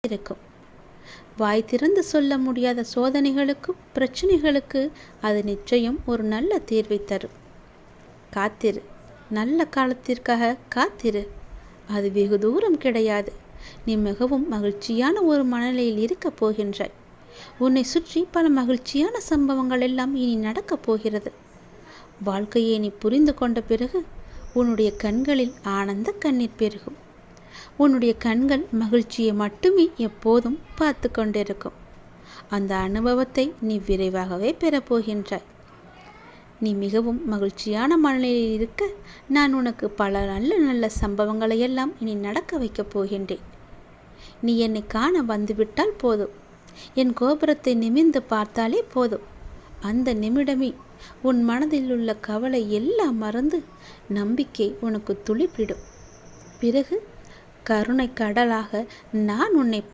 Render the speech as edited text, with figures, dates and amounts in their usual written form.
இருக்கும். வாய் திறந்து சொல்ல முடியாத சோதனைகளுக்கும் பிரச்சனைகளுக்கு அது நிச்சயம் ஒரு நல்ல தீர்வை தரும். காத்திரு, நல்ல காலத்திற்காக காத்திரு. அது வெகு தூரம் கிடையாது. நீ மிகவும் மகிழ்ச்சியான ஒரு மனநிலையில் இருக்கப் போகின்றாய். உன்னை சுற்றி பல மகிழ்ச்சியான சம்பவங்கள் எல்லாம் இனி நடக்கப் போகிறது. வாழ்க்கையை நீ புரிந்து கொண்ட பிறகு உன்னுடைய கண்களில் ஆனந்த கண்ணீர் பெருகும். உன்னுடைய கண்கள் மகிழ்ச்சியை மட்டுமே எப்போதும் பார்த்து கொண்டிருக்கும். அந்த அனுபவத்தை நீ விரைவாகவே பெறப்போகின்றாய். நீ மிகவும் மகிழ்ச்சியான மனநிலையில் இருக்க நான் உனக்கு பல நல்ல நல்ல சம்பவங்களை எல்லாம் இனி நடக்க வைக்கப் போகின்றேன். நீ என்னை காண வந்துவிட்டால் போதும். என் கோபுரத்தை நிமிர்ந்து பார்த்தாலே போதும். அந்த நிமிடமே உன் மனதில் உள்ள கவலை எல்லாம் மறந்து நம்பிக்கை உனக்கு துளிப்பிடும். பிறகு கருணை கடலாக நான் உன்னை